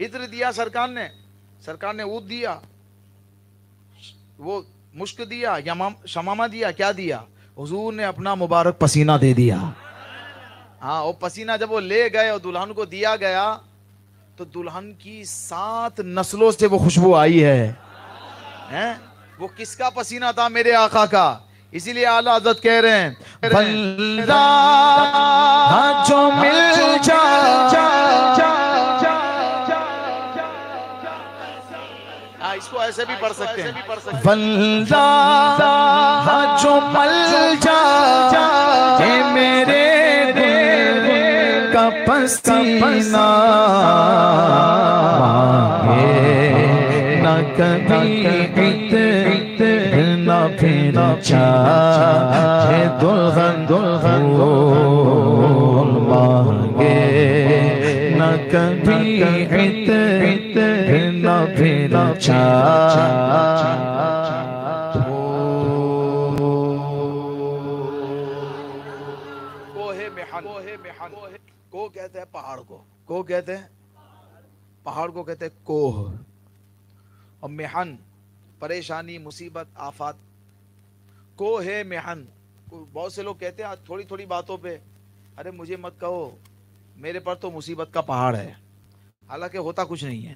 عطر دیا سرکار نے عود دیا، وہ مشک دیا، شمامہ دیا، کیا دیا؟ حضور نے اپنا مبارک پسینہ دے دیا۔ ہاں، وہ پسینہ جب وہ لے گئے اور دلہن کو دیا گیا تو دلہن کی 7 نسلوں سے وہ خوشبو آئی ہے۔ وہ کس کا پسینہ تھا؟ میرے آقا کا۔ اسی لیے اعلیٰ حضرت کہہ رہے ہیں بندہ جو مل اس کو ایسے بھی پڑھ سکتے ہیں، بندہ جو مل جائے میرے دل کا پسینہ مانگے نہ کبھی نہ پھر چاہے دلہن پھول مانگے نہ کبھی نہ پھر چاہے کو کہتے ہیں پہاڑ کو کہتے ہیں پہاڑ کو کہتے ہیں کوہ، اور محن پریشانی مصیبت آفات کو ہے محن۔ بہت سے لوگ کہتے ہیں تھوڑی تھوڑی باتوں پہ ارے مجھے مت کہو میرے پر تو مصیبت کا پہاڑ ہے، حالانکہ ہوتا کچھ نہیں ہے،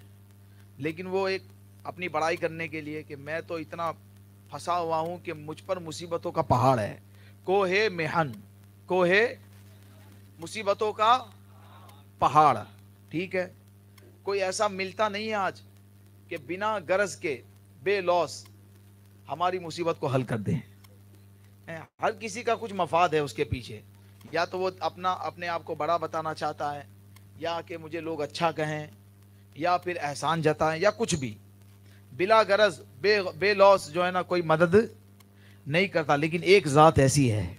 لیکن وہ ایک اپنی بڑائی کرنے کے لیے کہ میں تو اتنا پھنسا ہوا ہوں کہ مجھ پر مصیبتوں کا پہاڑ ہے۔ کو ہے محن، کو ہے مصیبتوں کا پہاڑ، ٹھیک ہے۔ کوئی ایسا ملتا نہیں ہے آج کہ بنا غرض کے بے لوس ہماری مصیبت کو حل کر دیں۔ ہر کسی کا کچھ مفاد ہے اس کے پیچھے، یا تو وہ اپنے آپ کو بڑا بتانا چاہتا ہے، یا کہ مجھے لوگ اچھا کہیں، یا پھر احسان جتائیں، یا کچھ بھی بلا غرض بے لوس جو ہے نا کوئی مدد نہیں کرتا۔ لیکن ایک ذات ایسی ہے،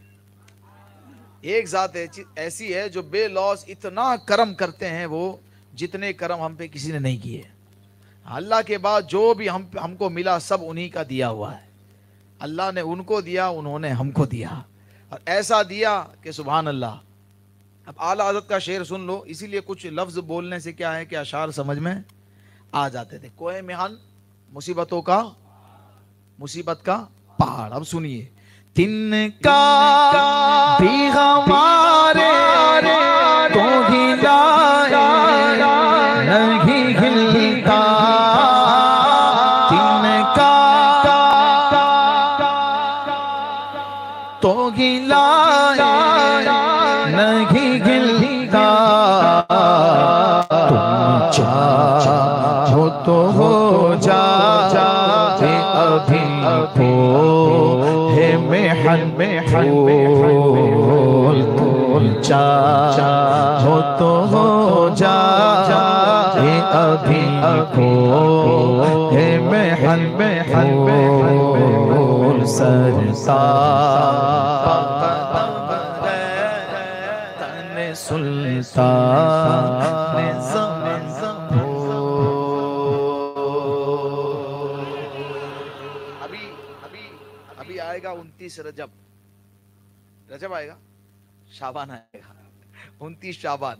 ایک ذات ایسی ہے جو بے لوس اتنا کرم کرتے ہیں وہ جتنے کرم ہم پہ کسی نے نہیں کیے۔ اللہ کے بعد جو بھی ہم کو ملا سب انہی کا دیا ہوا ہے۔ اللہ نے ان کو دیا، انہوں نے ہم کو دیا، اور ایسا دیا کہ سبحان اللہ۔ اب اعلیٰ حضرت کا شعر سن لو، اسی لیے کچھ لفظ بولنے سے کیا ہے کہ اشعار سمجھ میں آ جاتے تھے۔ کوہ محن مصیبت کا پہاڑ۔ اب سنیے، تن کا بھی ہمارے تو ہی لائے نہیں ہلتا، تن کا تو ہی لائے نہیں ہلتا، تم چاہو تو ہو جا ابھی ہے محن پھول، تم چاہو تو ہو جا ابھی ہے محن پھول، سرسار تن سلطان زمان ابھی آئے گا 29 رجب آئے گا، شعبان آئے گا، 29 شعبان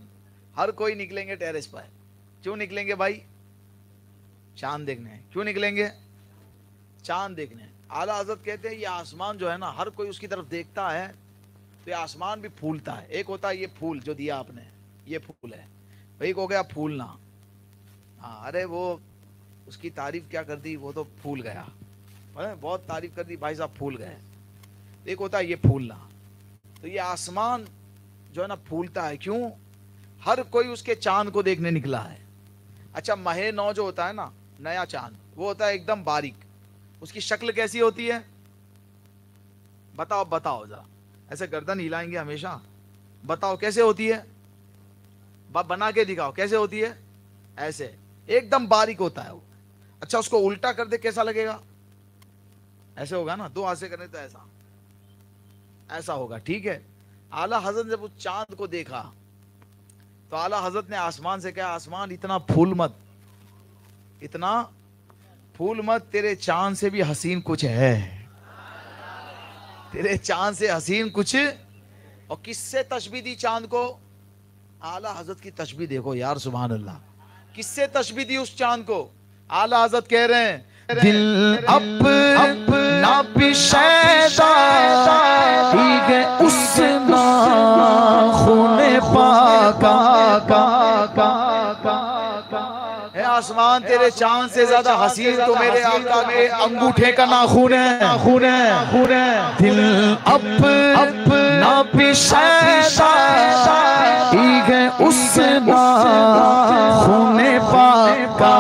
ہر کوئی نکلیں گے ٹیرس پر۔ کیوں نکلیں گے بھائی؟ چاند دیکھنے۔ کیوں نکلیں گے؟ چاند دیکھنے۔ اعلیٰ حضرت کہتے ہیں یہ آسمان جو ہے نا ہر کوئی اس کی طرف دیکھتا ہے تو یہ آسمان بھی پھولتا ہے۔ ایک ہوتا ہے یہ پھول جو دیا آپ نے، یہ پھول ہے، ایک ہو گیا پھولنا۔ ہاں، ارے وہ اس کی تعریف کیا کر دی، وہ تو پھول گیا، بہت تعریف کر دی بھائی صاحب، پھول گئے۔ ایک ہوتا ہے یہ پھولنا۔ تو یہ آسمان جو ہے نا پھولتا ہے، کیوں؟ ہر کوئی اس کے چاند کو دیکھنے نکلا ہے۔ اچھا، ماہ نو جو ہوتا ہے نا، نیا چاند، وہ ہوتا ہے ایک دم باریک۔ اس کی شکل کیسی ہوتی ہے؟ بتاؤ ذرا، ایسے گردن ہلائیں گے ہمیشہ، بتاؤ کیسے ہوتی ہے؟ بنا کے دکھاؤ کیسے ہوتی ہے؟ ایسے ایک دم باریک ہوتا ہے وہ۔ اچھا، اس کو الٹا کر دے کیسا لگے گا؟ ایسے ہوگا نا، 2 ہاتھ سے کرنے تو ایسا ہوگا، ٹھیک ہے۔ اعلیٰ حضرت جب اس چاند کو دیکھا تو اعلیٰ حضرت نے آسمان سے کہا، آسمان اتنا پھول مت، تیرے چاند سے بھی حسین کچھ ہے، تیرے چاند سے حسین کچھ۔ اور کس سے تشبیہ دی چاند کو؟ اعلیٰ حضرت کی تشبیہ دیکھو یار، سبحان اللہ۔ کس سے تشبیہ دی اس چاند کو؟ اعلیٰ حضرت کہہ رہے ہیں دل اپنا بھی شیدا دیگے اس ناخن پاکا اے آسمان تیرے چاند سے زیادہ حسین تو میرے آقا کے انگوٹھے کا ناخن ہے دل اپنا بھی شیدا دیگے اس ناخن پاکا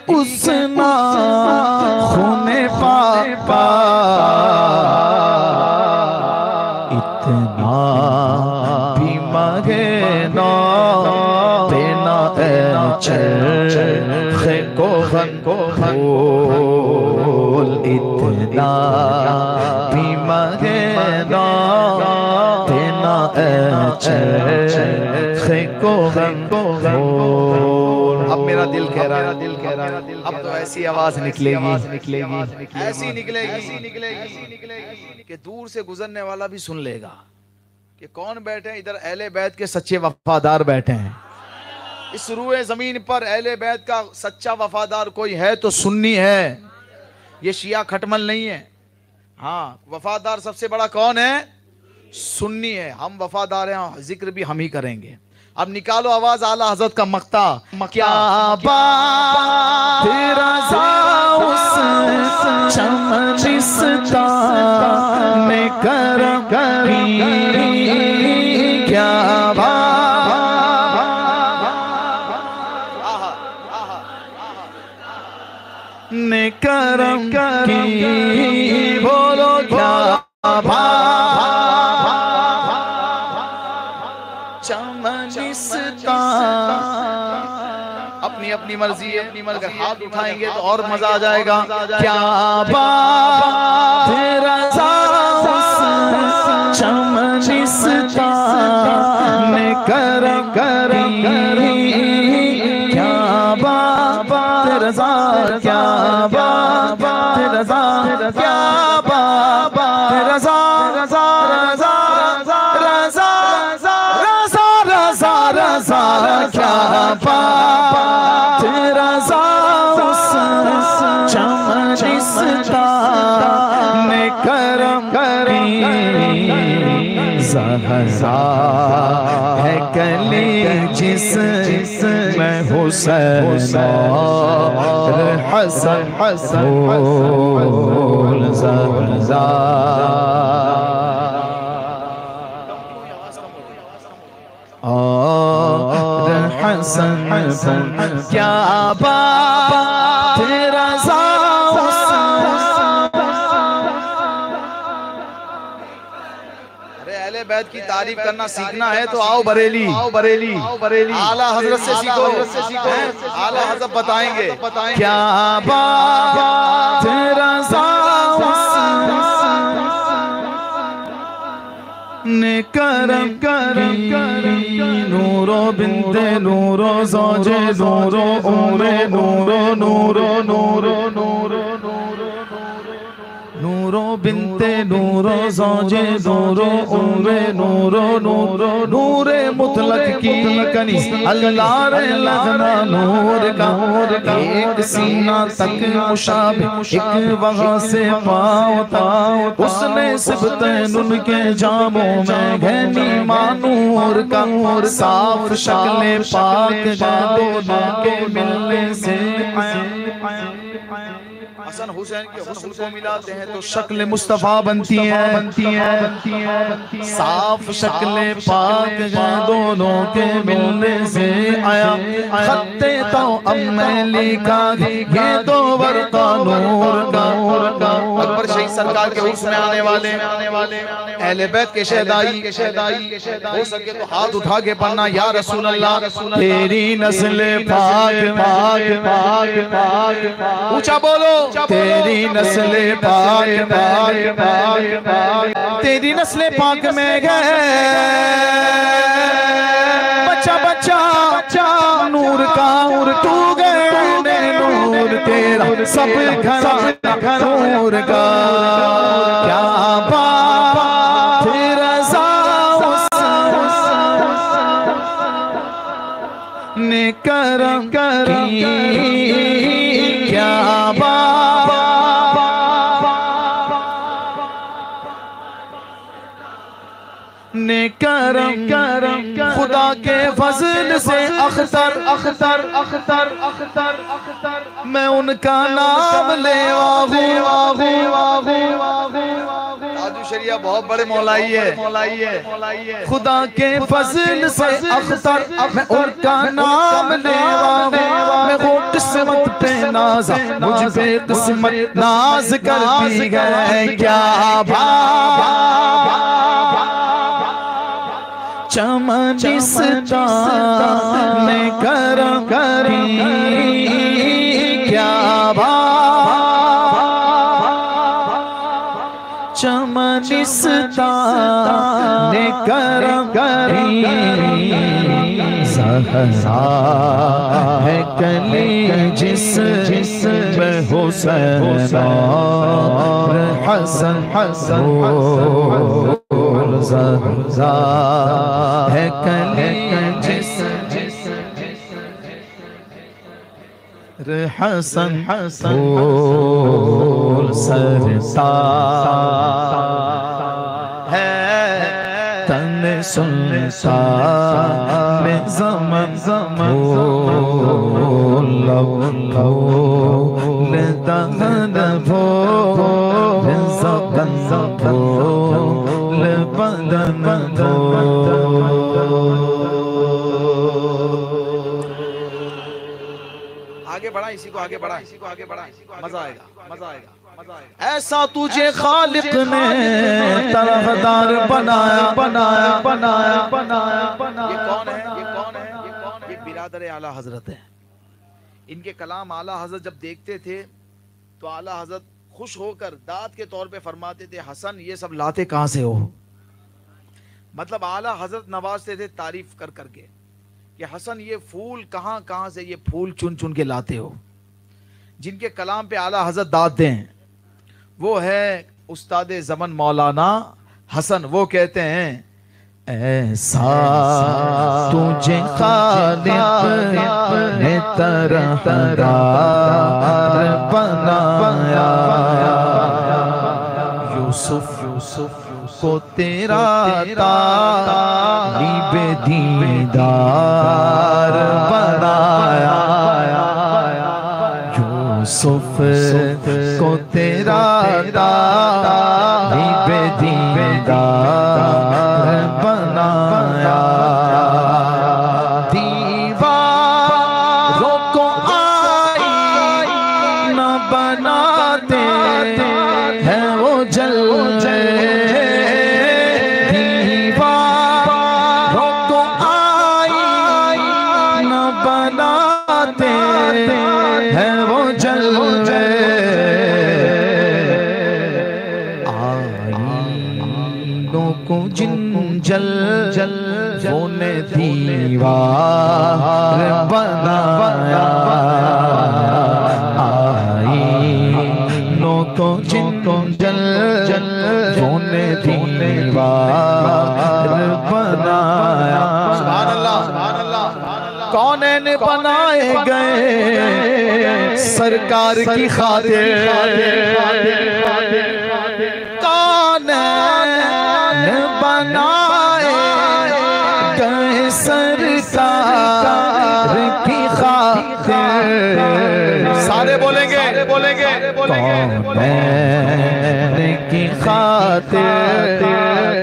اس ناخن پاکا اتنا بھی مگے نا دینا اے چرخ کو غن بھول اتنا بھی مگے نا دینا اے چرخ کو غن بھول اب میرا دل کہہ رہا ہے اب تو ایسی آواز نکلے گی ایسی نکلے گی کہ دور سے گزرنے والا بھی سن لے گا کہ کون بیٹھے ہیں ادھر، اہل بیت کے سچے وفادار بیٹھے ہیں اس روئے زمین پر۔ اہل بیت کا سچا وفادار کوئی ہے تو سنی ہے، یہ شیعہ کھٹمل نہیں ہے۔ ہاں وفادار سب سے بڑا کون ہے؟ سنی ہے۔ ہم وفادار ہیں، ذکر بھی ہم ہی کریں گے۔ اب نکالو آواز اعلیٰ حضرت کا مقطع۔ کیا بات رضا اس چمنستان میں کرم کی، کیا بات نے کرم کی، بولو کیا بات اپنی اپنی مرضی ہے، اگر ہاتھ اٹھائیں گے تو اور مزہ آ جائے گا۔ کیا بات رضا اس چمنستان میں کرم کی، کیا بات رضا، کیا بات رضا، کیا بات رضا، رضا رضا کیا بات رضا اس چمنستان میں کرم کی، زہرا ہے کلی جس میں حسین اور حسن پھول زہرا حسن کیا بات رضا ارے اہل بیت کی تعریف کرنا سیکھنا ہے تو آؤ بریلی، اعلیٰ حضرت سے سیکھو، اعلیٰ حضرت بتائیں گے کیا بات رضا نے کرم کی، نورو بنت نورو زوج نورو ام نورو نورو نورو نورو نورو بنت نورو زوج نورو ام نورو نورو نور مطلق کی کنیز، اللہ رے لگنا نور کا ایک سینہ تک مشابہ، ایک وہاں سے پاؤتا اس نے سبتین ان کے جاموں میں گھنی مانور کا، صاف شکل پاک دونوں کے ملنے سے حسن حسین کے حسن کو ملاتے ہیں تو شکل مصطفیٰ بنتی ہے، صاف شکل پاک دونوں کے ملنے سے آیا خط تو اب میں لکھا یہ دو ورقہ نور کا۔ اکبر شہید سرکار کے حکم میں آنے والے اہل بیت کے شہدائی ہو سکے تو ہاتھ اٹھا کے پڑھنا یا رسول اللہ تیری نسل پاک پاک پاک پاک، اونچا بولو تیری نسل پاک پاک پاک پاک، تیری نسل پاک میں گئے بچہ بچہ نور کا تو گئے نور تیرا سب گھر نور کا، کیا بات نے کرم خدا کے فضل سے اختر میں ان کا نام لیوا ہوں. راجو شریعہ بہت بڑے مولائی ہے. خدا کے فضل سے اختر میں ان کا نام لیوا ہوں. میں وہ قسمت پہ ناز مجھ پہ قسمت ناز کرتی ہے. کیا چمنستان میں کرم کیا چمنستان میں کرم زہرا ہے کلی جس میں حسین اور حسن زہرا ہے کلی جس حسن پھول سرتا ہے تن سنتا میں زمن پھول دہن پھول زبن پھول بدن آگے بڑھا اسی کو آگے بڑھا مزہ آئے گا. ایسا تجھے خالق نے طرفدار بنایا. یہ کون ہے؟ یہ برادر اعلیٰ حضرت ہے. ان کے کلام اعلیٰ حضرت جب دیکھتے تھے تو اعلیٰ حضرت خوش ہو کر داد کے طور پہ فرماتے تھے حسن یہ سب لاتے کہاں سے ہو. مطلب اعلیٰ حضرت نوازتے تھے تعریف کر کے کہ حسن یہ پھول کہاں سے یہ پھول چن کے لاتے ہو. جن کے کلام پہ اعلیٰ حضرت داد دیں وہ ہے استاد زمن مولانا حسن. وہ کہتے ہیں ایسا تجھے خالق نے طرفدار بنایا. یوسف کو تیرا طالب دیدار بنایا. یوسف کو تیرا طالب دیدار بنایا. دیواروں کو آئینہ بناتے ہیں وہ جل جل وہ نے دیوار بنایا. آئینوں کو جل وہ نے دیوار بنایا. سبحان اللہ. کونین بنائے گئے سرکار کی خاطر. کونین بنائے گئے سرکار کی خاطر. سارے بولیں گے کونین کی خاطر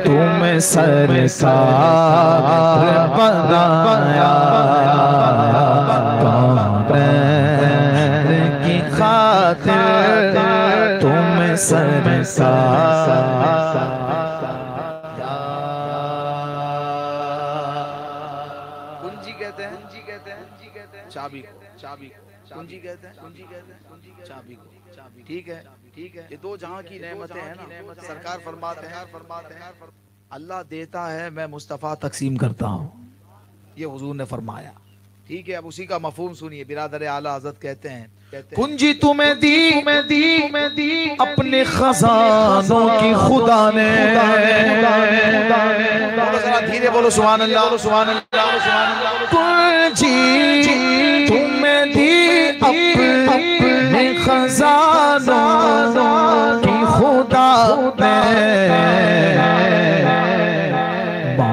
تمہیں سرکار بنایا. کونین کی خاطر تمہیں سرکار. کنجی کہتے ہیں چابی کنجی کہتے ہیں چابی کو. ٹھیک ہے یہ دو جہاں کی نعمتیں ہیں نا. سرکار فرماتے ہیں اللہ دیتا ہے میں مصطفیٰ تقسیم کرتا ہوں. یہ حضور نے فرمایا. ٹھیک ہے اب اسی کا مفہوم سنیے. برادر اعلیٰ حضرت کہتے ہیں کنجی تمہیں دی اپنے خزانوں کی خدا نے. دھیرے بولو سبحان اللہ. کنجی تمہیں دی اپنے خزانوں کی خدا نے.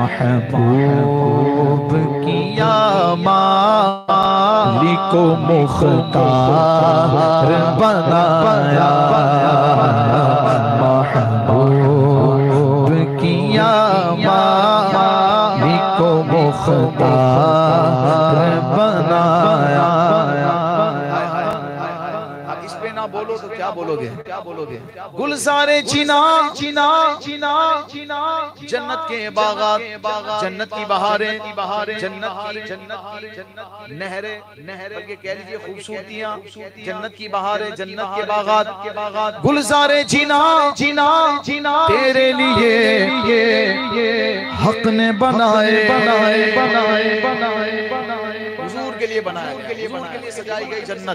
محبوب کیا مالک و مختار بنایا محبوب کیا مالک و مختار بنایا بولو تو کیا بولو گے گلزار چنا جنت کے باغات جنت کی بہاریں جنت کی نہریں بلکہ کہہ لیجئے خوبصورتیاں جنت کی بہاریں جنت کے باغات گلزار چنا تیرے لیے حق نے بنائے حضور کے لیے بنایا حضور کے لیے سجائی گئی جنت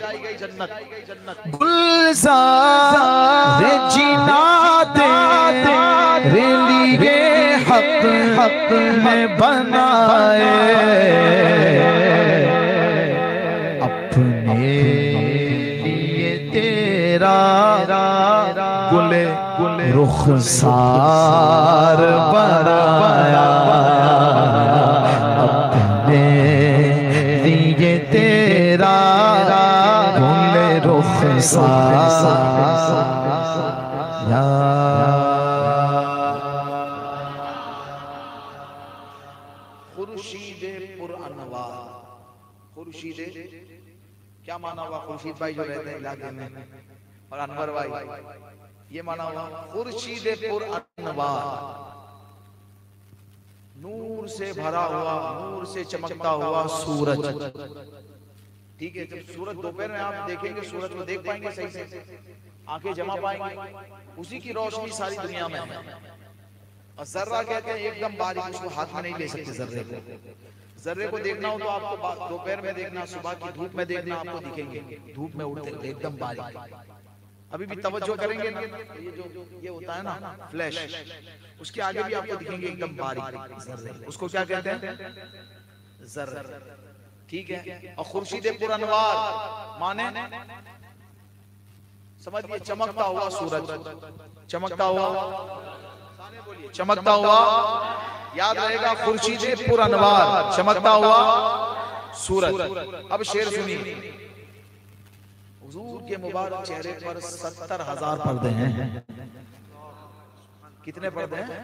گلزار جینا تیرے لیے حق میں بنائے اپنے لیے تیرا گل رخسار بنایا اپنے لیے تیرا گل رخسار خورشید پر انوار خورشید کیا معنی ہوا خورشید بھائی جو رہتے ہیں علاقے میں اور انور بھائی یہ معنی ہوا خورشید پر انوار نور سے بھرا ہوا نور سے چمکتا ہوا سورج ٹھیک ہے جب سورج دوپہر میں آپ دیکھیں گے سورج کو دیکھ پائیں گے صحیح سے آنکھیں جمع پائیں گے اسی کی روشنی ساری دنیا میں ہے اور ذرہ کہتے ہیں ایک دم باریک اس کو ہاتھ میں نہیں لے سکتے ذرے کو دیکھنا ہو تو آپ کو دوپہر میں دیکھنا صبح کی دھوپ میں دیکھنا آپ کو دکھیں گے دھوپ میں اڑتے ایک دم باریک ابھی بھی توجہ کریں گے یہ ہوتا ہے نا فلیش اس کے آگے بھی آپ کو دکھیں گے ایک دم باریک ذرے اس کو کیا کہتے ہیں ذرہ ٹھیک ہے اور خورشید پر انوار مانے سمجھئے چمکتا ہوا سورج چمکتا ہوا یاد رہے گا خورشید پر انوار چمکتا ہوا سورج اب شعر سنیے حضور کے مبارک چہرے پر 70,000 پردے ہیں کتنے پردے ہیں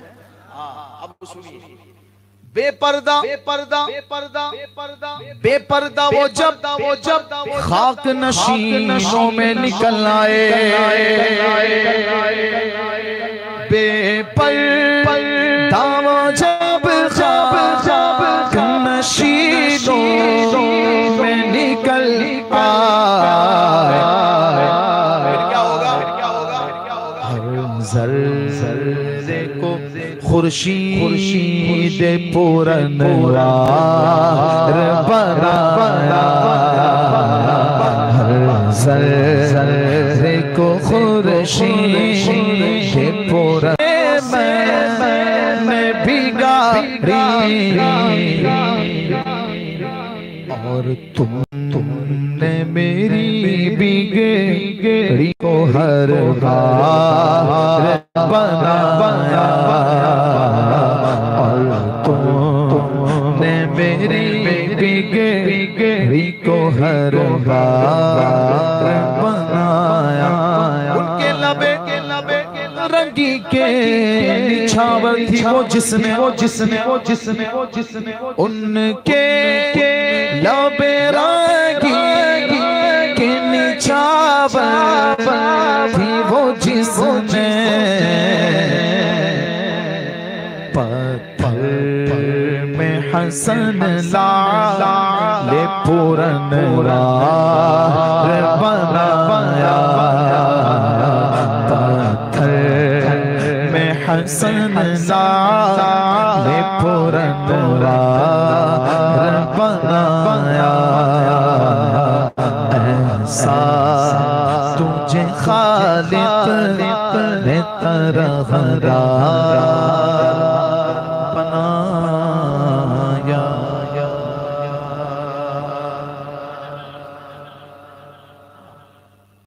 اب سنیے بے پردہ وہ جب خاک نشینوں میں نکل آئے بے پردہ وہ جب خاک نشینوں میں نکل آئے کیا ہوگا ہر ذرے کو خورشید پر انوار بنایا ہر ذرے کو خورشید پر میں بگاڑی اور تم نے میری بگڑی کو ہر بار بنایا اور تم نے میری بگڑی کو ہر بار بنایا ان کے لبے رنگی کے نچھاور تھی وہ جس نے ان کے لبے رنگی کے نچھاور تھی وہ جس نے پتھر میں حسن لے پر انوار بنایا حسن لے پر انوار بنایا ایسا تجھے خالق نے طرح